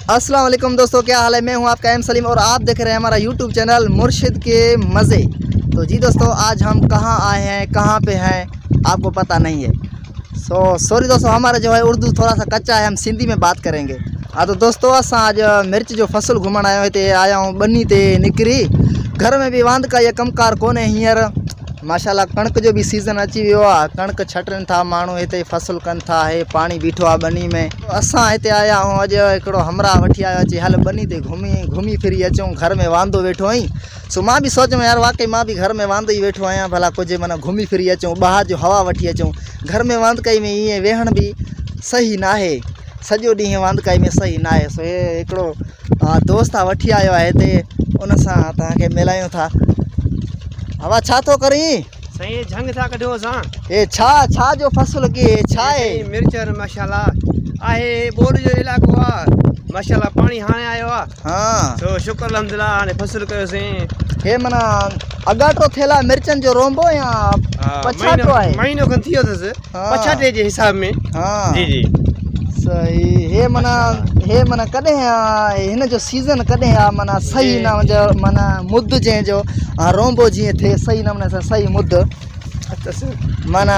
अस्सलाम वालेकुम दोस्तों, क्या हाल है। मैं हूं आपका एम सलीम और आप देख रहे हैं हमारा यूट्यूब चैनल मुर्शिद के मज़े। तो जी दोस्तों, आज हम कहां आए हैं, कहां पे हैं, आपको पता नहीं है। सॉरी दोस्तों, हमारा जो है उर्दू थोड़ा सा कच्चा है, हम सिंधी में बात करेंगे। हाँ तो दोस्तों, असां आज मिर्च जो फसल घुमण आयो हिते आया हूँ बनी ते निकिरी। घर में भी वांद का ये कमकार कोने हींअर माशाल्लाह। कणक जो भी सीज़न अची वियो आहे, कणक छटनि था, माण्हू हिते फसल कनि था। हे पानी बीठो आहे बनी में। असां हिते आया आहियूं, अॼु हिकिड़ो हमरा वठी आयो अची हल बनी ते घुमी फिरी अचूं। घर में वांदो वेठो आहीं, सो मां बि सोचियो यार वाकई मां बि घर में वांदो ई वेठो आहियां, भला कुझु माना घुमी फिरी अचूं, ॿाहिरि जो हवा वठी अचूं। घर में वांदकाई में ईअं वेहण बि सही ना आहे, सॼो ॾींहुं वांदकाई में सही ना आहे। सो हे हिकिड़ो दोस्त आहे वठी आयो आहे हिते, उन सां तव्हांखे मिलायूं था। हवा छा थो करी सही झंग था कढो असां। ए छा जो फसल की छा है मिर्च माशाल्लाह आहे, बोर जो इलाको आहे माशाल्लाह। पानी हाणे आयो आहे। हाँ तो शुक्र अल्हम्दुलिल्लाह, हाणे फसल कयोसीं। हे मना अगाटो थेला मिर्चन जो रोंबो या पछाटो आहे? महीनो खन थियो अथसि, पछाटे जे हिसाब में। हाँ जी जी सही। हे मना कॾहिं हिन जो सीज़न कॾहिं आहे माना सही ना माना मुद जंहिं जो रोंबो जीअं थिए सही नमूने सां सही मुद माना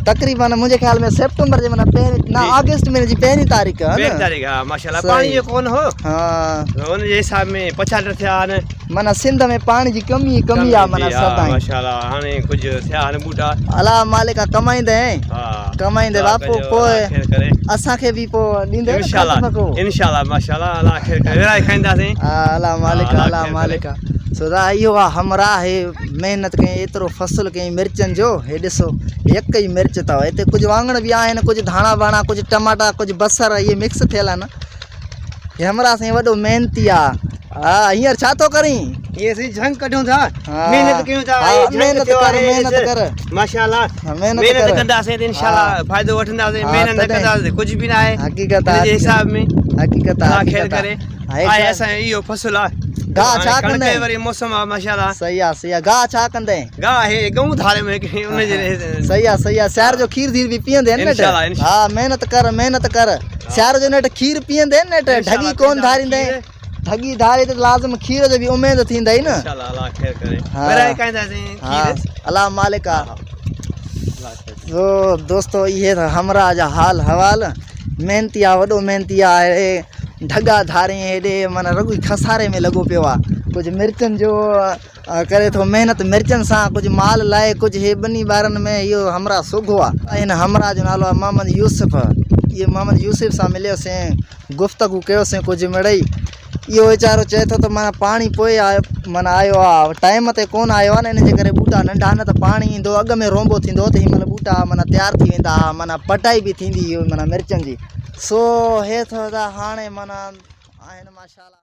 तकरीबन मुझे ख्याल में सितंबर जे माना पहिरीं ना अगस्त महीने जी पहिरीं तारीख़ है पहिरीं तारीख़ आहे माशाल्लाह। पानी जो कोन हो, हाँ उन जे हिसाब में पछाट थिया आहिनि। माना सिंध में पानी जी कमी आहे माना सदाईं माशाल्लाह। हाणे कुझु थिया आहिनि बूटा। अल्लाह मालिक कमाईंदे कमाईंदे बापू पोइ असांखे बि पोइ ॾींदे इंशाल्लाह माशाल्लाह। अल्लाह ख़ैर करे विराए खाईंदासीं। अल्लाह मालिक सदा इहो आहे हमरा। हे महिनत कई, एतिरो फसल कई मिर्चनि जो। हे ॾिसो हिकु ई मिर्च अथव हिते, कुझु वाङण बि आहिनि, कुझु धाणा बाणा, कुझु टमाटा, कुझु बसर, इहे मिक्स थियल आहिनि। हे हमरा साईं वॾो महिनती आहे। हा हींअर छा थो करी? ये सी झंग कढूं था, मेहनत कयूं था। मेहनत कर माशाल्लाह। मेहनत कंदासीं त इंशाल्लाह फ़ाइदो वठंदासीं। मेहनत न कंदासीं कुझु बि न आहे। हक़ीक़त जे हिसाब में हक़ीक़त अल्लाह ख़ैर करे। आहे असां इहो फसल आहे। गाह छा कंदे वरी मौसम आहे माशाल्लाह। सही आहे। गाह छा कंदे? गाह हे गऊं धारे में उन जे सही आहे। सियार जो खीर धीर भी पींदे न नेट। हाँ मेहनत कर। सियार जो नेट खीर पींदे न नेट, ढगी कोन धारिंदे। ढगी धारे तो लाज़िम खीर जो भी उम्मीद थींदई न। इंशाल्लाह अल्लाह ख़ैर करे। विराए खाईंदासीं खीर। अल्लाह मालिक आहे। तो दोस्तों ये था हमरा जा हाल हवाल। मेहनती आहे, वॾो मेहनती आहे। ढगा धारे हेॾे माना रगू खसारे में लॻो पियो आहे। कुझु मिर्चनि जो करे थो महिनत मिर्चनि सां, कुझु माल लाइ, कुझु हे ॿिनी ॿारनि में इहो हमरा सोघो आहे। हिन हमरा जो नालो आहे मोहम्मद यूसुफ। इहे मोहम्मद यूसुफ सां मिलियोसीं, गुफ़्तगू कयोसीं कुझु मिड़ई। इहो वीचारो चए थो त माना पाणी पोइ आयो माना आयो आहे, टाइम ते कोन आयो आहे न, इन जे करे बूटा नंढा, न त पाणी ईंदो अॻ में रोंबो थींदो त हिन महिल बूटा माना तयारु थी वेंदा, माना पटाई बि थींदी माना मिर्चनि जी। सो हे थो त हाणे माना आहिनि माशाल्लाह।